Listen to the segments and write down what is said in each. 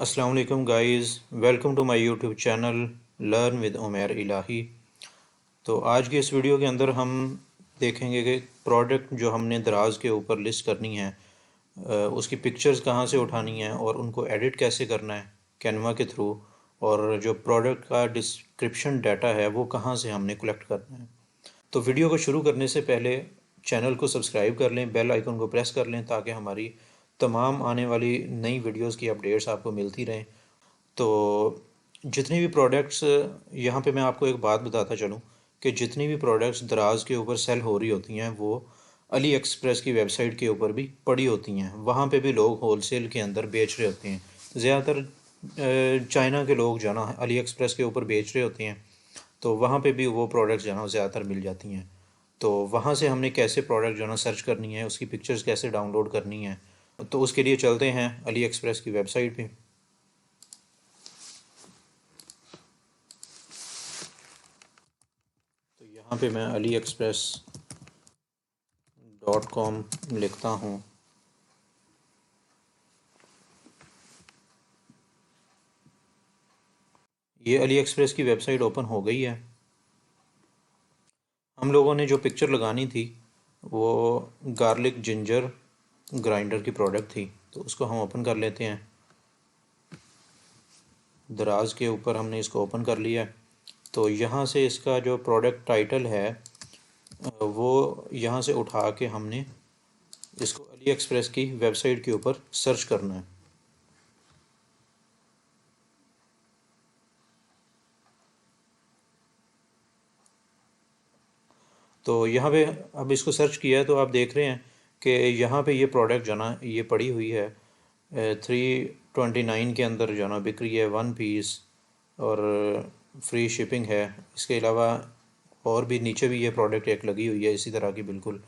अस्सलाम वालेकुम guys, welcome to my YouTube channel learn with Umair Ilahi. तो आज की इस वीडियो के अंदर हम देखेंगे कि प्रोडक्ट जो हमने दराज के ऊपर लिस्ट करनी है, उसकी पिक्चर्स कहाँ से उठानी है और उनको एडिट कैसे करना है कैनवा के थ्रू, और जो प्रोडक्ट का डिस्क्रिप्शन डाटा है वो कहाँ से हमने कलेक्ट करना है। तो वीडियो को शुरू करने से पहले चैनल को सब्सक्राइब कर लें, बेल आइकन को प्रेस कर लें ताकि हमारी तमाम आने वाली नई वीडियोस की अपडेट्स आपको मिलती रहें। तो जितनी भी प्रोडक्ट्स, यहाँ पे मैं आपको एक बात बताता चलूँ कि जितनी भी प्रोडक्ट्स दराज के ऊपर सेल हो रही होती हैं वो अली एक्सप्रेस की वेबसाइट के ऊपर भी पड़ी होती हैं। वहाँ पे भी लोग होलसेल के अंदर बेच रहे होते हैं। ज़्यादातर चाइना के लोग जो है ना अली एक्सप्रेस के ऊपर बेच रहे होते हैं, तो वहाँ पे भी वो प्रोडक्ट्स जो है ना ज़्यादातर मिल जाती हैं। तो वहाँ से हमने कैसे प्रोडक्ट जो है ना सर्च करनी है, उसकी पिक्चर्स कैसे डाउनलोड करनी है, तो उसके लिए चलते हैं अली एक्सप्रेस की वेबसाइट पे। तो यहाँ पे मैं अली एक्सप्रेस .com लिखता हूँ। ये अली एक्सप्रेस की वेबसाइट ओपन हो गई है। हम लोगों ने जो पिक्चर लगानी थी वो गार्लिक जिंजर ग्राइंडर की प्रोडक्ट थी, तो उसको हम ओपन कर लेते हैं। दराज के ऊपर हमने इसको ओपन कर लिया। तो यहाँ से इसका जो प्रोडक्ट टाइटल है वो यहाँ से उठा के हमने इसको अली एक्सप्रेस की वेबसाइट के ऊपर सर्च करना है। तो यहाँ पे अब इसको सर्च किया है तो आप देख रहे हैं कि यहाँ पे ये प्रोडक्ट जो ना ये पड़ी हुई है 329 के अंदर जो ना बिक रही है, 1 पीस, और फ्री शिपिंग है। इसके अलावा और भी नीचे भी ये प्रोडक्ट एक लगी हुई है इसी तरह की बिल्कुल,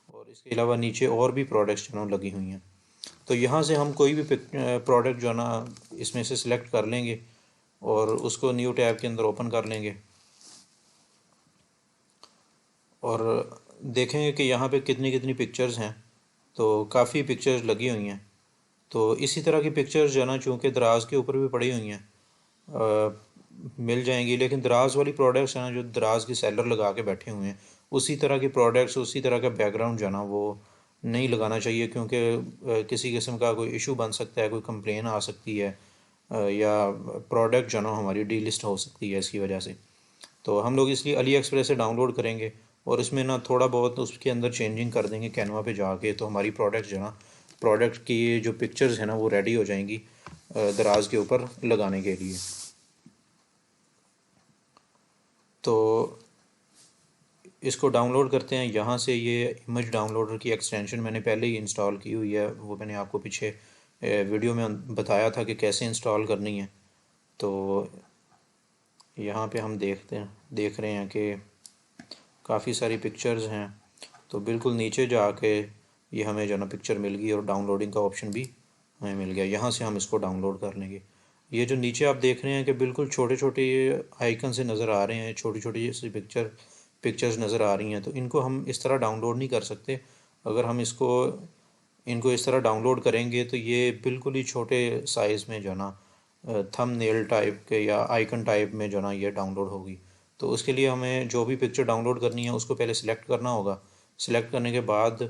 और इसके अलावा नीचे और भी प्रोडक्ट्स जो ना लगी हुई हैं। तो यहाँ से हम कोई भी प्रोडक्ट जो ना इसमें से सिलेक्ट कर लेंगे और उसको न्यू टैब के अंदर ओपन कर लेंगे और देखेंगे कि यहाँ पे कितनी कितनी पिक्चर्स हैं। तो काफ़ी पिक्चर्स लगी हुई हैं। तो इसी तरह की पिक्चर्स जो है ना चूँकि दराज के ऊपर भी पड़ी हुई हैं, मिल जाएंगी। लेकिन दराज वाली प्रोडक्ट्स हैं ना, जो दराज के सेलर लगा के बैठे हुए हैं, उसी तरह की प्रोडक्ट्स, उसी तरह का बैकग्राउंड जो है ना वो नहीं लगाना चाहिए, क्योंकि किसी किस्म का कोई इशू बन सकता है, कोई कंप्लेन आ सकती है, या प्रोडक्ट जो है ना हमारी डीलिस्ट हो सकती है इसकी वजह से। तो हम लोग इसलिए अली एक्सप्रेस से डाउनलोड करेंगे और इसमें ना थोड़ा बहुत उसके अंदर चेंजिंग कर देंगे कैनवा पे जाके, तो हमारी प्रोडक्ट जो है ना, प्रोडक्ट की जो पिक्चर्स हैं ना वो रेडी हो जाएंगी दराज के ऊपर लगाने के लिए। तो इसको डाउनलोड करते हैं यहाँ से। ये इमेज डाउनलोडर की एक्सटेंशन मैंने पहले ही इंस्टॉल की हुई है, वो मैंने आपको पीछे वीडियो में बताया था कि कैसे इंस्टॉल करनी है। तो यहाँ पे हम देख रहे हैं कि काफ़ी सारी पिक्चर्स हैं। तो बिल्कुल नीचे जाके ये हमें जो ना पिक्चर मिल गई और डाउनलोडिंग का ऑप्शन भी हमें मिल गया। यहाँ से हम इसको डाउनलोड कर लेंगे। ये जो नीचे आप देख रहे हैं कि बिल्कुल छोटे छोटे आइकन से नज़र आ रहे हैं, छोटी छोटी सी पिक्चर्स नज़र आ रही हैं। तो इनको हम इस तरह डाउनलोड नहीं कर सकते। अगर हम इनको इस तरह डाउनलोड करेंगे तो ये बिल्कुल ही छोटे साइज़ में जो ना थंबनेल टाइप के या आइकन टाइप में जो ना ये डाउनलोड होगी। तो उसके लिए हमें जो भी पिक्चर डाउनलोड करनी है उसको पहले सिलेक्ट करना होगा। सिलेक्ट करने के बाद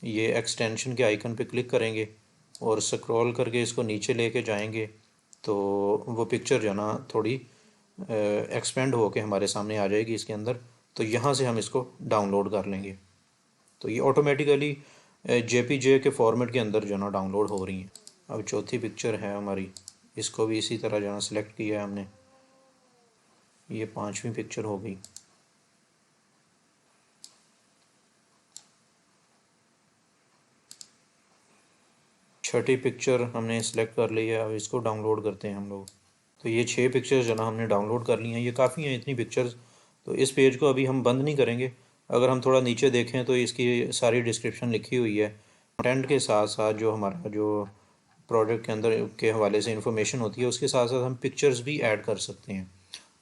ये एक्सटेंशन के आइकन पे क्लिक करेंगे और स्क्रॉल करके इसको नीचे लेके जाएंगे। तो वो पिक्चर जो ना थोड़ी एक्सपेंड होके हमारे सामने आ जाएगी इसके अंदर। तो यहाँ से हम इसको डाउनलोड कर लेंगे। तो ये ऑटोमेटिकली जेपीजे के फॉर्मेट के अंदर जो ना डाउनलोड हो रही हैं। अब चौथी पिक्चर है हमारी, इसको भी इसी तरह जो ना सिलेक्ट किया है हमने। ये पांचवी पिक्चर हो गई। छठी पिक्चर हमने सेलेक्ट कर ली है। अब इसको डाउनलोड करते हैं हम लोग। तो ये 6 पिक्चर्स जो ना हमने डाउनलोड कर ली हैं। ये काफ़ी हैं इतनी पिक्चर्स। तो इस पेज को अभी हम बंद नहीं करेंगे। अगर हम थोड़ा नीचे देखें तो इसकी सारी डिस्क्रिप्शन लिखी हुई है। कंटेंट के साथ साथ जो हमारा जो प्रोडक्ट के अंदर के हवाले से इंफॉर्मेशन होती है उसके साथ साथ हम पिक्चर्स भी ऐड कर सकते हैं।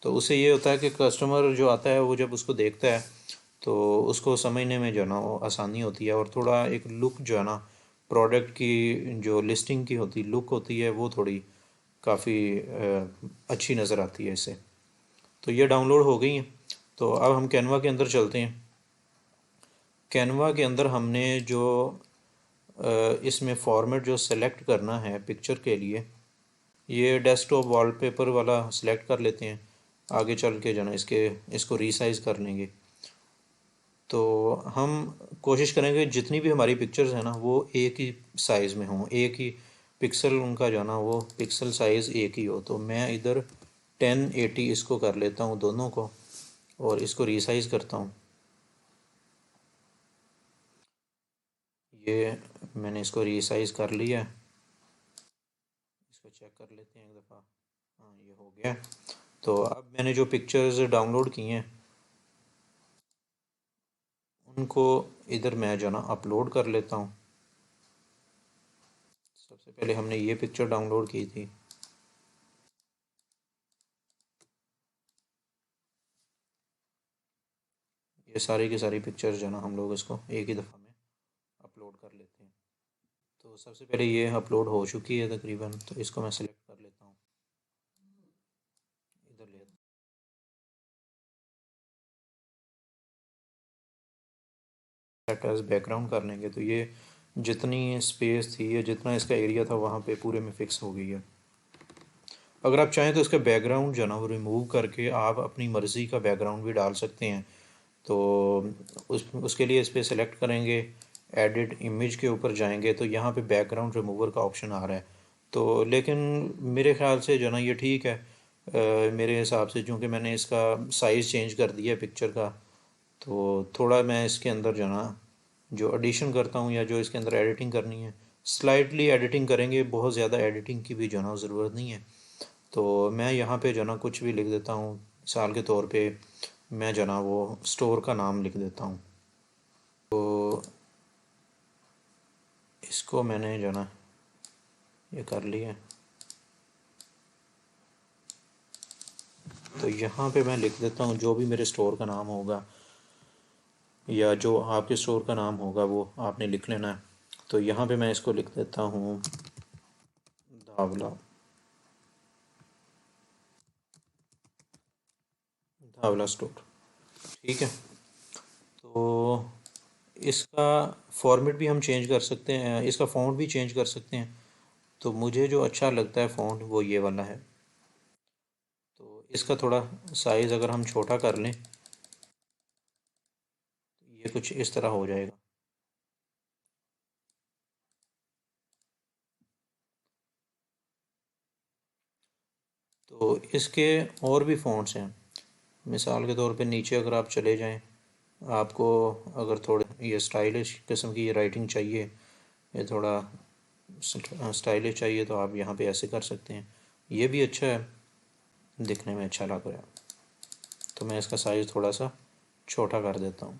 तो उससे ये होता है कि कस्टमर जो आता है वो जब उसको देखता है तो उसको समझने में जो है ना वो आसानी होती है, और थोड़ा एक लुक जो है ना प्रोडक्ट की जो लिस्टिंग की होती लुक होती है वो थोड़ी काफ़ी अच्छी नज़र आती है इससे। तो ये डाउनलोड हो गई हैं। तो अब हम कैनवा के अंदर चलते हैं। कैनवा के अंदर हमने जो इसमें फॉर्मेट जो सेलेक्ट करना है पिक्चर के लिए, ये डेस्कटॉप वॉलपेपर वाला सेलेक्ट कर लेते हैं। आगे चल के जो ना इसको रीसाइज़ कर लेंगे। तो हम कोशिश करेंगे जितनी भी हमारी पिक्चर्स हैं ना वो एक ही साइज़ में हों, एक ही पिक्सल उनका जो है ना वो पिक्सल साइज़ एक ही हो। तो मैं इधर 1080 इसको कर लेता हूँ दोनों को, और इसको रीसाइज़ करता हूँ। ये मैंने इसको रीसाइज़ कर लिया। इसको चेक कर लेते हैं एक दफ़ा। हाँ, ये हो गया। तो अब मैंने जो पिक्चर्स डाउनलोड की हैं उनको इधर मैं जो ना अपलोड कर लेता हूँ। सबसे पहले हमने ये पिक्चर डाउनलोड की थी। ये सारी की सारी पिक्चर्स जो ना हम लोग इसको एक ही दफ़ा में अपलोड कर लेते हैं। तो सबसे पहले ये अपलोड हो चुकी है तकरीबन, तो इसको मैं सेलेक्ट कर लेता हूँ, इधर ले सेट एज बैकग्राउंड कर लेंगे। तो ये जितनी स्पेस थी या जितना इसका एरिया था वहाँ पे पूरे में फ़िक्स हो गई है। अगर आप चाहें तो इसका बैकग्राउंड जो है ना वो रिमूव करके आप अपनी मर्ज़ी का बैकग्राउंड भी डाल सकते हैं। तो उसके लिए इस पर सेलेक्ट करेंगे, एडिट इमेज के ऊपर जाएंगे तो यहाँ पे बैकग्राउंड रिमूवर का ऑप्शन आ रहा है। तो लेकिन मेरे ख़्याल से जो ना ये ठीक है। मेरे हिसाब से चूँकि मैंने इसका साइज़ चेंज कर दिया है पिक्चर का, तो थोड़ा मैं इसके अंदर जो ना जो एडिशन करता हूँ या जो इसके अंदर एडिटिंग करनी है स्लाइटली एडिटिंग करेंगे, बहुत ज़्यादा एडिटिंग की भी जो ना ज़रूरत नहीं है। तो मैं यहाँ पे जो ना कुछ भी लिख देता हूँ, मिसाल के तौर पे मैं जो ना वो स्टोर का नाम लिख देता हूँ। तो इसको मैंने जो ना ये कर लिया। तो यहाँ पे मैं लिख देता हूँ जो भी मेरे स्टोर का नाम होगा या जो आपके स्टोर का नाम होगा वो आपने लिख लेना है। तो यहाँ पे मैं इसको लिख देता हूँ धावला, धावला स्टोर। ठीक है। तो इसका फॉर्मेट भी हम चेंज कर सकते हैं, इसका फ़ॉन्ट भी चेंज कर सकते हैं। तो मुझे जो अच्छा लगता है फ़ॉन्ट वो ये वाला है। तो इसका थोड़ा साइज़ अगर हम छोटा कर लें तो ये कुछ इस तरह हो जाएगा। तो इसके और भी फ़ॉन्ट्स हैं। मिसाल के तौर पे नीचे अगर आप चले जाएं, आपको अगर थोड़े ये स्टाइलिश किस्म की ये राइटिंग चाहिए, ये थोड़ा स्टाइलिश चाहिए, तो आप यहाँ पे ऐसे कर सकते हैं। ये भी अच्छा है, दिखने में अच्छा लग रहा है। तो मैं इसका साइज़ थोड़ा सा छोटा कर देता हूँ।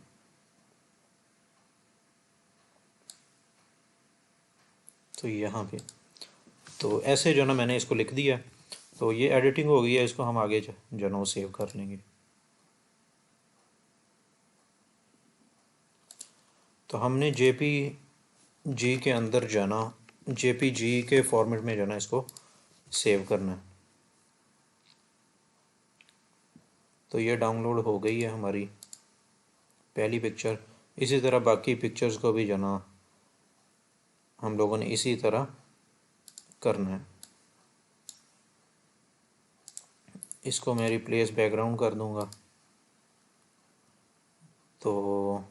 तो यहाँ पे तो ऐसे जो ना मैंने इसको लिख दिया। तो ये एडिटिंग हो गई है, इसको हम आगे जो ना वो सेव कर लेंगे। तो हमने जेपी के अंदर जाना, जेपीजी के फॉर्मेट में जाना, इसको सेव करना है। तो ये डाउनलोड हो गई है हमारी पहली पिक्चर। इसी तरह बाकी पिक्चर्स को भी जाना हम लोगों ने इसी तरह करना है। इसको मैं रिप्लेस बैकग्राउंड कर दूंगा। तो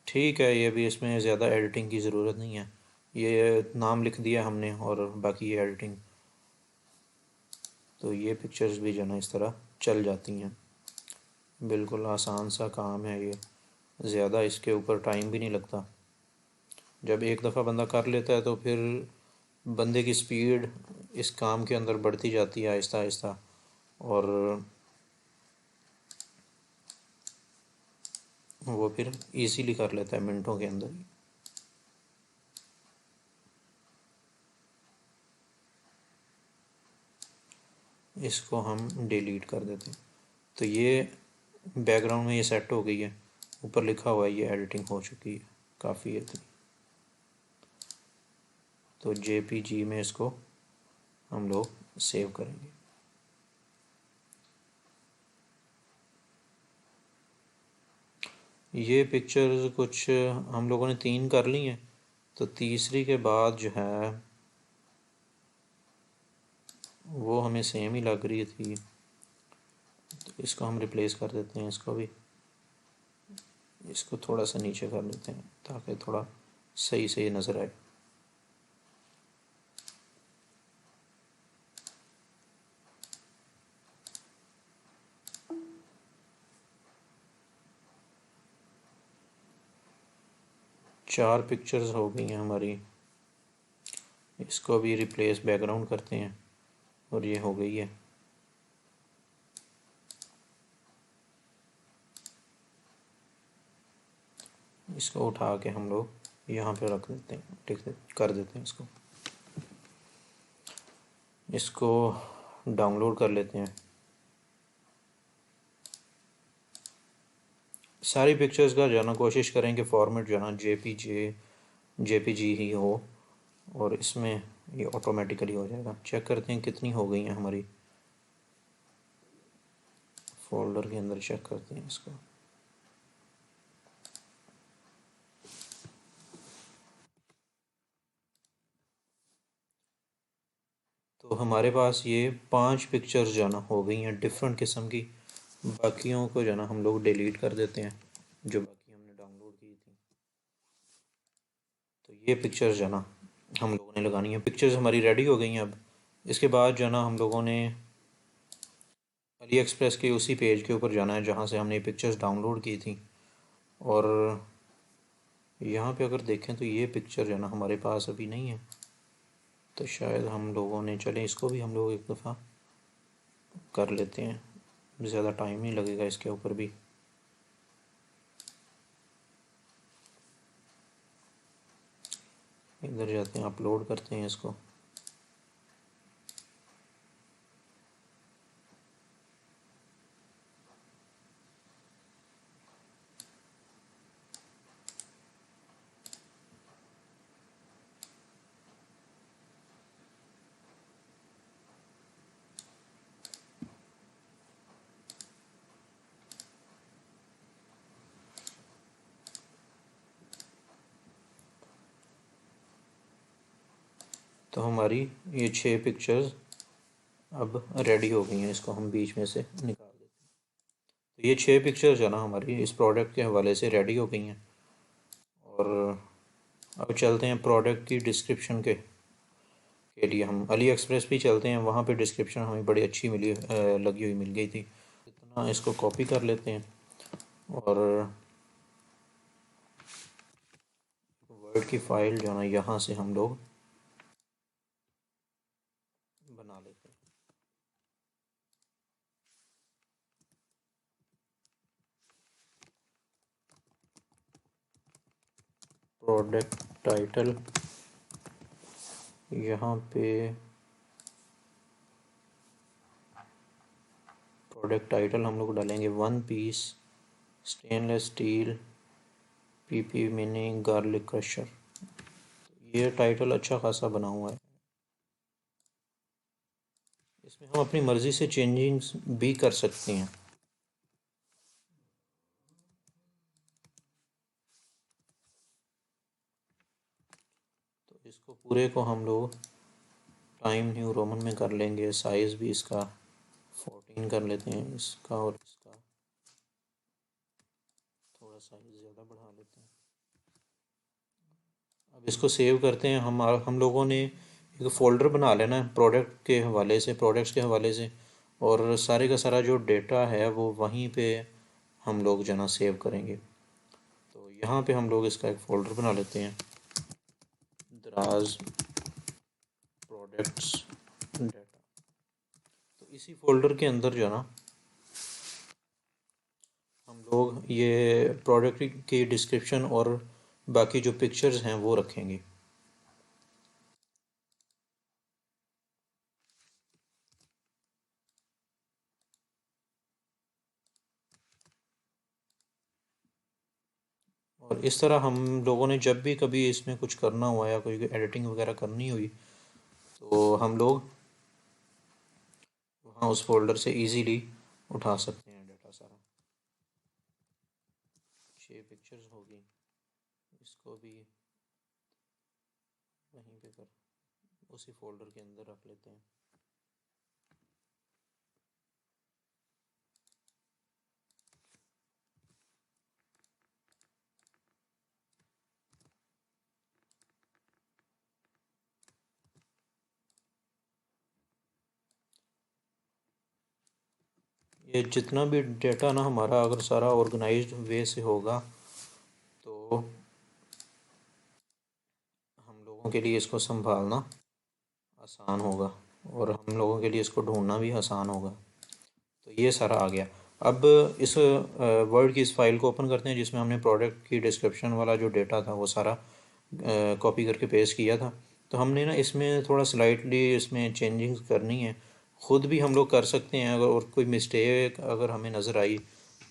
ठीक है, ये भी इसमें ज़्यादा एडिटिंग की ज़रूरत नहीं है। ये नाम लिख दिया हमने और बाकी ये एडिटिंग। तो ये पिक्चर्स भी जो ना इस तरह चल जाती हैं। बिल्कुल आसान सा काम है ये, ज़्यादा इसके ऊपर टाइम भी नहीं लगता। जब एक दफ़ा बंदा कर लेता है तो फिर बंदे की स्पीड इस काम के अंदर बढ़ती जाती है आहिस्ता आहिस्ता, और वो फिर इजीली कर लेता है मिनटों के अंदर ही। इसको हम डिलीट कर देते हैं। तो ये बैकग्राउंड में ये सेट हो गई है, ऊपर लिखा हुआ है ये एडिटिंग हो चुकी है, काफ़ी है इतनी। तो जेपीजी में इसको हम लोग सेव करेंगे। ये पिक्चर्स कुछ हम लोगों ने 3 कर ली हैं, तो तीसरी के बाद जो है वो हमें सेम ही लग रही थी, तो इसको हम रिप्लेस कर देते हैं। इसको भी, इसको थोड़ा सा नीचे कर लेते हैं ताकि थोड़ा सही से नज़र आए। चार पिक्चर्स हो गई हैं हमारी। इसको भी रिप्लेस बैकग्राउंड करते हैं और ये हो गई है। इसको उठा के हम लोग यहाँ पे रख देते हैं, कर देते हैं इसको। इसको डाउनलोड कर लेते हैं। सारी पिक्चर्स का जो है ना कोशिश करें कि फॉर्मेट जो है ना जेपीजी ही हो, और इसमें ये ऑटोमेटिकली हो जाएगा। चेक करते हैं कितनी हो गई हैं हमारी। फोल्डर के अंदर चेक करते हैं इसको। तो हमारे पास ये 5 पिक्चर्स जो है ना हो गई हैं डिफरेंट किस्म की। बाकियों को जो है ना हम लोग डिलीट कर देते हैं, जो बाकी हमने डाउनलोड की थी। तो ये पिक्चर्स जो है ना हम लोगों ने लगानी है। पिक्चर्स हमारी रेडी हो गई हैं। अब इसके बाद जो है ना हम लोगों ने अली एक्सप्रेस के उसी पेज के ऊपर जाना है जहाँ से हमने ये पिक्चर्स डाउनलोड की थी। और यहाँ पे अगर देखें तो ये पिक्चर जो है ना हमारे पास अभी नहीं है, तो शायद हम लोगों ने, चले इसको भी हम लोग एक दफ़ा कर लेते हैं, ज़्यादा टाइम नहीं लगेगा इसके ऊपर भी। इधर जाते हैं, अपलोड करते हैं इसको। तो हमारी ये 6 पिक्चर्स अब रेडी हो गई हैं। इसको हम बीच में से निकाल देते हैं। तो ये 6 पिक्चर्स जो है ना हमारी इस प्रोडक्ट के हवाले से रेडी हो गई हैं। और अब चलते हैं प्रोडक्ट की डिस्क्रिप्शन के लिए। हम अली एक्सप्रेस भी चलते हैं, वहाँ पे डिस्क्रिप्शन हमें बड़ी अच्छी लगी हुई मिल गई थी। इतना इसको कॉपी कर लेते हैं और वर्ड की फ़ाइल जो है ना यहाँ से हम लोग बना लेते हैं। प्रोडक्ट टाइटल, यहाँ पे प्रोडक्ट टाइटल हम लोग डालेंगे one piece stainless steel PP mini garlic crusher. ये टाइटल अच्छा खासा बना हुआ है। इसमें हम अपनी मर्ज़ी से चेंजिंग्स भी कर सकते हैं। तो इसको पूरे को हम लोग टाइम न्यू रोमन में कर लेंगे। साइज़ भी इसका 14 कर लेते हैं, इसका और इसका थोड़ा साइज़ ज़्यादा बढ़ा लेते हैं। अब इसको सेव करते हैं। हम लोगों ने एक फ़ोल्डर बना लेना है प्रोडक्ट्स के हवाले से, और सारे का सारा जो डेटा है वो वहीं पे हम लोग जो ना सेव करेंगे। तो यहाँ पे हम लोग इसका एक फ़ोल्डर बना लेते हैं, दराज प्रोडक्ट्स डेटा। तो इसी फ़ोल्डर के अंदर जो है ना हम लोग ये प्रोडक्ट की डिस्क्रिप्शन और बाकी जो पिक्चर्स हैं वो रखेंगे। और इस तरह हम लोगों ने जब भी कभी इसमें कुछ करना हुआ या कोई एडिटिंग वगैरह करनी हुई, तो हम लोग वहाँ उस फोल्डर से इजीली उठा सकते हैं डाटा सारा। 6 पिक्चर्स होगी, इसको भी वहीं पे कर उसी फोल्डर के अंदर रख लेते हैं। ये जितना भी डेटा ना हमारा अगर सारा ऑर्गेनाइज्ड वे से होगा तो हम लोगों के लिए इसको संभालना आसान होगा और हम लोगों के लिए इसको ढूंढना भी आसान होगा। तो ये सारा आ गया। अब इस वर्ड की इस फाइल को ओपन करते हैं जिसमें हमने प्रोडक्ट की डिस्क्रिप्शन वाला जो डेटा था वो सारा कॉपी करके पेस्ट किया था। तो हमने ना इसमें थोड़ा स्लाइटली इसमें चेंजिंग्स करनी है, ख़ुद भी हम लोग कर सकते हैं अगर, और कोई मिस्टेक अगर हमें नज़र आई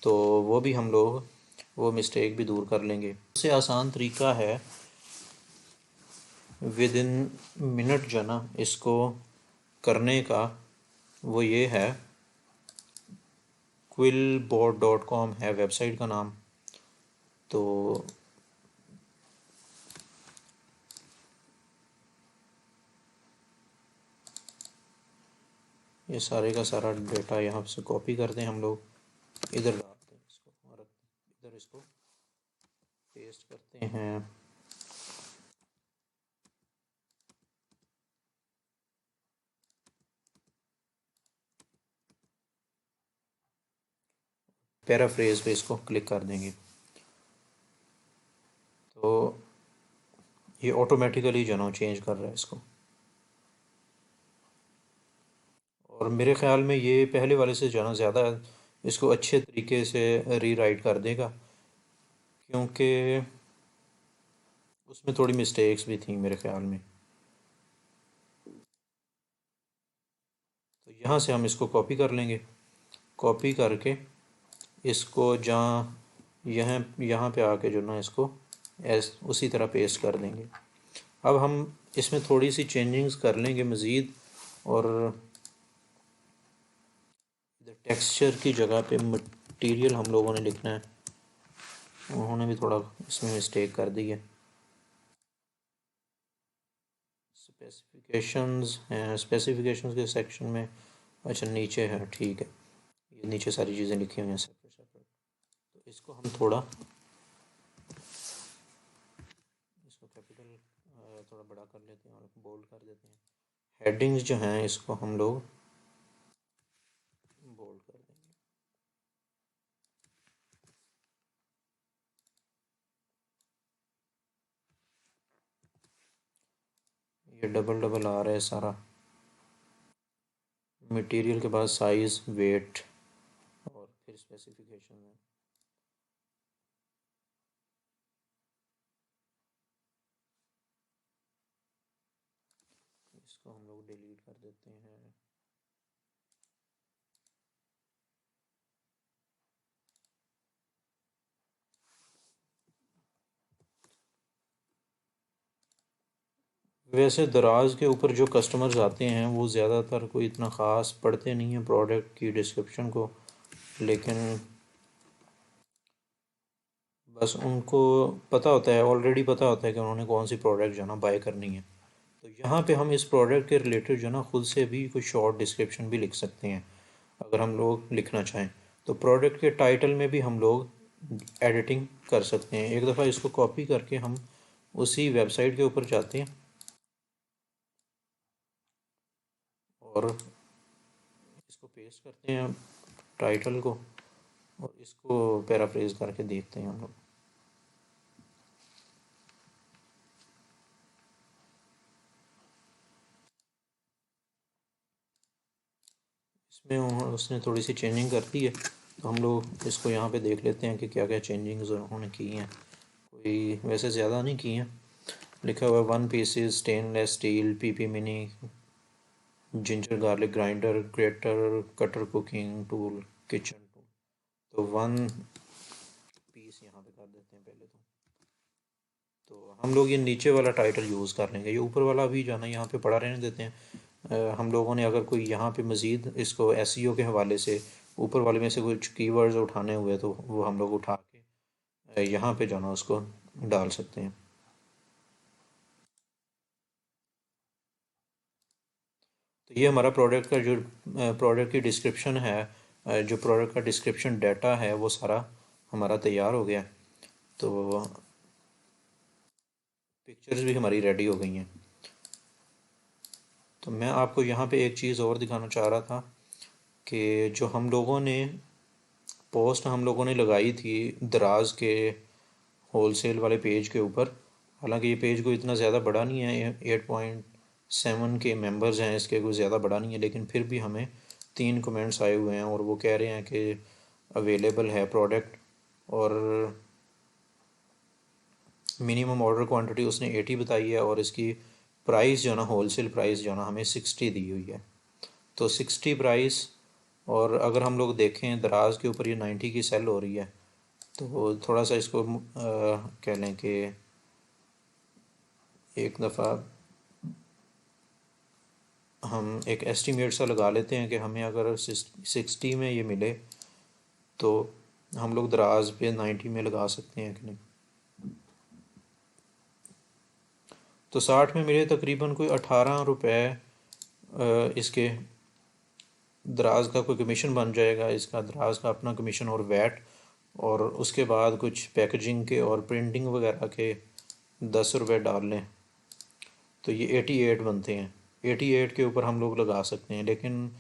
तो वो भी हम लोग वो मिस्टेक भी दूर कर लेंगे। सबसे आसान तरीका है विद इन मिनट जो ना इसको करने का, वो ये है quillbot.com है वेबसाइट का नाम। तो ये सारे का सारा डेटा यहाँ से कॉपी करते हैं हम लोग, इधर डालते हैं इसको और इधर इसको पेस्ट करते हैं। पैराफ्रेज पे इसको क्लिक कर देंगे तो ये ऑटोमेटिकली जो ना चेंज कर रहा है इसको। और मेरे ख़्याल में ये पहले वाले से जो ना ज़्यादा इसको अच्छे तरीके से रीराइट कर देगा, क्योंकि उसमें थोड़ी मिस्टेक्स भी थी मेरे ख़्याल में। तो यहाँ से हम इसको कॉपी कर लेंगे, कॉपी करके इसको जहाँ यहाँ यहाँ पे आके जो ना इसको उसी तरह पेस्ट कर देंगे। अब हम इसमें थोड़ी सी चेंजिंग्स कर लेंगे मज़ीद, और टेक्सचर की जगह पे मटेरियल हम लोगों ने लिखना है, उन्होंने भी थोड़ा इसमें मिस्टेक कर दी है। स्पेसिफिकेशंस हैं, स्पेसिफिकेशंस के सेक्शन में अच्छा नीचे है, ठीक है, ये नीचे सारी चीज़ें लिखी हुई हैं सेपरेट सेपरेट। तो इसको हम थोड़ा इसको कैपिटल थोड़ा बड़ा कर लेते हैं और बोल्ड कर देते हैं। हेडिंग्स जो हैं इसको हम लोग बोल्ड कर देंगे। ये डबल डबल आ रहा है सारा। मटेरियल के बाद साइज़, वेट और फिर स्पेसिफिकेशन है। इसको हम लोग डिलीट कर देते हैं। वैसे दराज के ऊपर जो कस्टमर्स आते हैं वो ज़्यादातर कोई इतना ख़ास पढ़ते नहीं हैं प्रोडक्ट की डिस्क्रिप्शन को, लेकिन बस उनको पता होता है, ऑलरेडी पता होता है कि उन्होंने कौन सी प्रोडक्ट जो है ना बाय करनी है। तो यहाँ पे हम इस प्रोडक्ट के रिलेटेड जो है ना ख़ुद से भी कोई शॉर्ट डिस्क्रिप्शन भी लिख सकते हैं अगर हम लोग लिखना चाहें। तो प्रोडक्ट के टाइटल में भी हम लोग एडिटिंग कर सकते हैं। एक दफ़ा इसको कॉपी करके हम उसी वेबसाइट के ऊपर जाते हैं और इसको पेस्ट करते हैं टाइटल को, और इसको पैराफ्रेज करके देखते हैं हम लोग। इसमें उसने थोड़ी सी चेंजिंग कर दी है, तो हम लोग इसको यहाँ पे देख लेते हैं कि क्या क्या चेंजिंग्स उन्होंने की हैं। कोई वैसे ज़्यादा नहीं की हैं। लिखा हुआ है 1 pieces stainless steel PP mini ginger garlic grinder greater cutter cooking tool kitchen tool. तो 1 पीस यहाँ पे कर देते हैं पहले तो हम लोग ये नीचे वाला टाइटल यूज़ कर लेंगे, ये ऊपर वाला भी जाना यहाँ पे पड़ा रहने देते हैं। हम लोगों ने अगर कोई यहाँ पे मज़ीद इसको एसईओ के हवाले से ऊपर वाले में से कुछ कीवर्ड्स उठाने हुए तो वो हम लोग उठा के यहाँ पे जो है ना उसको डाल सकते हैं। तो ये हमारा प्रोडक्ट का जो प्रोडक्ट की डिस्क्रिप्शन है, जो प्रोडक्ट का डिस्क्रिप्शन डाटा है वो सारा हमारा तैयार हो गया। तो पिक्चर्स भी हमारी रेडी हो गई हैं। तो मैं आपको यहाँ पे एक चीज़ और दिखाना चाह रहा था कि जो हम लोगों ने पोस्ट हम लोगों ने लगाई थी दराज के होलसेल वाले पेज के ऊपर, हालांकि ये पेज कोई इतना ज़्यादा बड़ा नहीं है, 8.7 के मेंबर्स हैं इसके, कोई ज़्यादा बड़ा नहीं है, लेकिन फिर भी हमें 3 कमेंट्स आए हुए हैं और वो कह रहे हैं कि अवेलेबल है प्रोडक्ट, और मिनिमम ऑर्डर क्वांटिटी उसने 80 बताई है, और इसकी प्राइस जो है ना होलसेल प्राइस जो है ना हमें 60 दी हुई है। तो 60 प्राइस, और अगर हम लोग देखें दराज के ऊपर ये 90 की सेल हो रही है, तो थोड़ा सा इसको कह लें कि एक दफ़ा हम एक एस्टीमेट सा लगा लेते हैं कि हमें अगर 60 में ये मिले तो हम लोग दराज पे 90 में लगा सकते हैं कि नहीं। तो 60 में मिले तकरीबन कोई 18 रुपये इसके दराज का कोई कमीशन बन जाएगा, इसका दराज का अपना कमीशन और वैट, और उसके बाद कुछ पैकेजिंग के और प्रिंटिंग वगैरह के 10 रुपये डाल लें तो ये 88 बनते हैं। 88 के ऊपर हम लोग लगा सकते हैं, लेकिन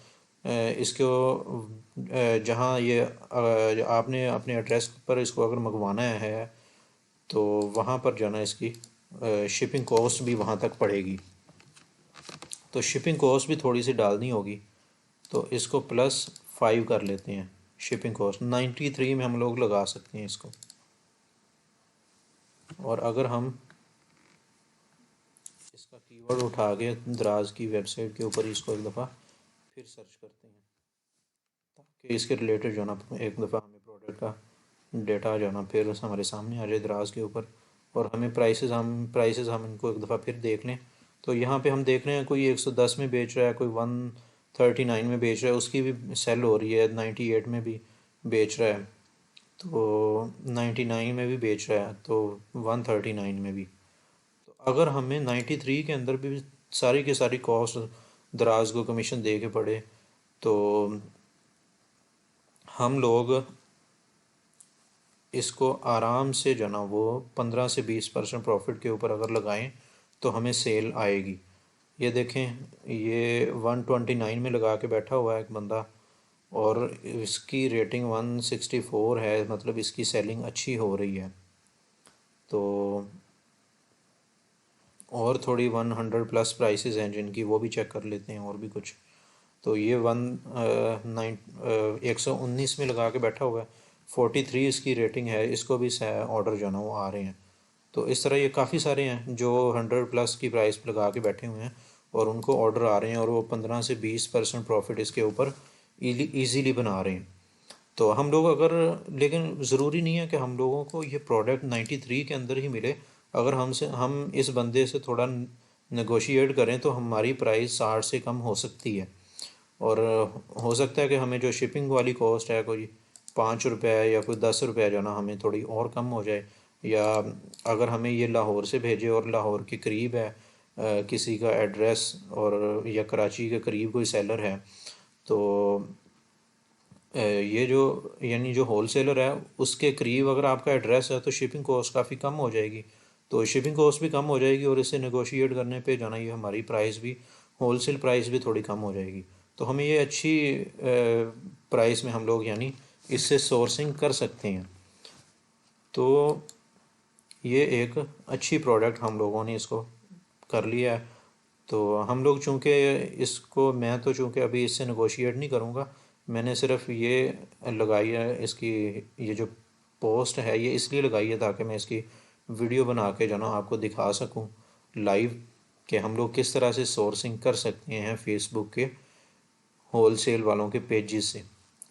इसको जहाँ ये आपने अपने एड्रेस पर इसको अगर मंगवाना है तो वहाँ पर जाना, इसकी शिपिंग कॉस्ट भी वहाँ तक पड़ेगी, तो शिपिंग कॉस्ट भी थोड़ी सी डालनी होगी। तो इसको +5 कर लेते हैं, शिपिंग कॉस्ट 93 में हम लोग लगा सकते हैं इसको। और अगर हम इसका कीवर्ड उठा के दराज की वेबसाइट के ऊपर इसको एक दफ़ा फिर सर्च करते हैं, ताकि इसके रिलेटेड जो है ना एक दफ़ा हमें प्रोडक्ट का डेटा जो है ना फिर हमारे सामने आ जाए दराज के ऊपर, और हमें प्राइसेस हम इनको एक दफ़ा फिर देख लें। तो यहाँ पे हम देख रहे हैं कोई 110 में बेच रहा है, कोई 139 में बेच रहा है, उसकी भी सेल हो रही है, 98 में भी बेच रहा है, तो 99 में भी बेच रहा है, तो 139 में भी। तो अगर हमें 93 के अंदर भी सारी की सारी कॉस्ट दराज को कमीशन दे के पड़े, तो हम लोग इसको आराम से जो ना वो 15 से 20% प्रॉफिट के ऊपर अगर लगाएं तो हमें सेल आएगी। ये देखें, ये 129 में लगा के बैठा हुआ है एक बंदा, और इसकी रेटिंग 164 है, मतलब इसकी सेलिंग अच्छी हो रही है। तो और थोड़ी 100+ प्राइसेस हैं जिनकी, वो भी चेक कर लेते हैं और भी कुछ। तो ये 119 में लगा के बैठा हुआ है, 43 इसकी रेटिंग है, इसको भी ऑर्डर जो है ना वो आ रहे हैं। तो इस तरह ये काफ़ी सारे हैं जो 100+ की प्राइस पे लगा के बैठे हुए हैं और उनको ऑर्डर आ रहे हैं, और वो 15 से 20% प्रॉफिट इसके ऊपर ईज़िली बना रहे हैं। तो हम लोग अगर, लेकिन ज़रूरी नहीं है कि हम लोगों को ये प्रोडक्ट 93 के अंदर ही मिले। अगर हम इस बंदे से थोड़ा नेगोशिएट करें तो हमारी प्राइस 60 से कम हो सकती है, और हो सकता है कि हमें जो शिपिंग वाली कॉस्ट है कोई 5 रुपये या कोई 10 रुपये जो ना हमें थोड़ी और कम हो जाए, या अगर हमें ये लाहौर से भेजे और लाहौर के करीब है किसी का एड्रेस, और या कराची के करीब कोई सेलर है, तो ये जो यानी जो होल सेलर है उसके करीब अगर आपका एड्रेस है तो शिपिंग कॉस्ट काफ़ी कम हो जाएगी। तो शिपिंग कॉस्ट भी कम हो जाएगी, और इससे नेगोशिएट करने पे जाना, ये हमारी प्राइस भी, होल सेल प्राइस भी थोड़ी कम हो जाएगी। तो हमें ये अच्छी प्राइस में हम लोग यानी इससे सोर्सिंग कर सकते हैं। तो ये एक अच्छी प्रोडक्ट हम लोगों ने इसको कर लिया है। तो हम लोग चूँकि इसको, मैं तो चूँकि अभी इससे नेगोशिएट नहीं करूँगा, मैंने सिर्फ ये लगाई है, इसकी ये जो पोस्ट है ये इसलिए लगाई है ताकि मैं इसकी वीडियो बना के जो ना आपको दिखा सकूं लाइव कि हम लोग किस तरह से सोर्सिंग कर सकते हैं फेसबुक के होलसेल वालों के पेजेस से।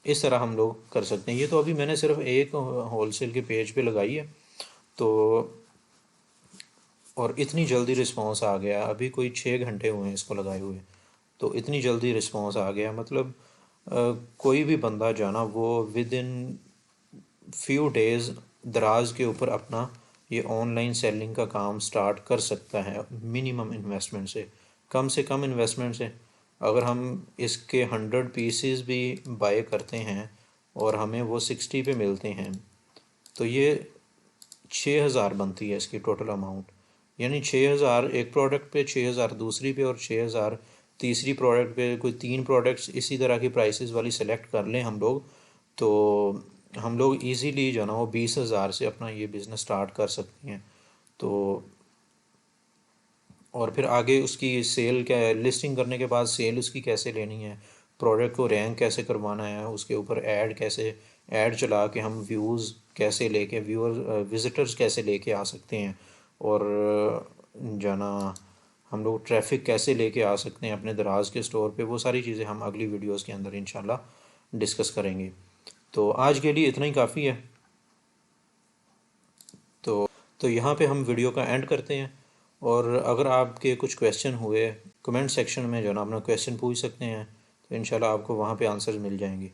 इस तरह हम लोग कर सकते हैं। ये तो अभी मैंने सिर्फ एक होलसेल के पेज पे लगाई है, तो और इतनी जल्दी रिस्पांस आ गया, अभी कोई 6 घंटे हुए हैं इसको लगाए हुए। तो इतनी जल्दी रिस्पांस आ गया, मतलब कोई भी बंदा जो है ना वो विद इन फ्यू डेज़ दराज के ऊपर अपना ये ऑनलाइन सेलिंग का काम स्टार्ट कर सकता है मिनिमम इन्वेस्टमेंट से कम इन्वेस्टमेंट से। अगर हम इसके 100 पीसेस भी बाय करते हैं और हमें वो 60 पे मिलते हैं तो ये 6,000 बनती है इसकी टोटल अमाउंट। यानी 6,000 एक प्रोडक्ट पे, 6,000 दूसरी पे और 6,000 तीसरी प्रोडक्ट पे। कोई 3 प्रोडक्ट्स इसी तरह की प्राइसेस वाली सेलेक्ट कर लें हम लोग, तो हम लोग इजीली जो है ना वो 20,000 से अपना ये बिज़नेस स्टार्ट कर सकते हैं। तो और फिर आगे उसकी सेल क्या है, लिस्टिंग करने के बाद सेल उसकी कैसे लेनी है, प्रोडक्ट को रैंक कैसे करवाना है, उसके ऊपर ऐड कैसे, ऐड चला के हम व्यूज़ कैसे लेके, विज़िटर्स कैसे लेके आ सकते हैं, और जो ना हम लोग ट्रैफिक कैसे लेके आ सकते हैं अपने दराज के स्टोर पे, वो सारी चीज़ें हम अगली वीडियोस के अंदर इंशाल्लाह डिस्कस करेंगे। तो आज के लिए इतना ही काफ़ी है। तो तो यहाँ पे हम वीडियो का एंड करते हैं, और अगर आपके कुछ क्वेश्चन हुए कमेंट सेक्शन में जो है ना अपना क्वेश्चन पूछ सकते हैं, तो इंशाल्लाह आपको वहाँ पे आंसर्स मिल जाएंगे।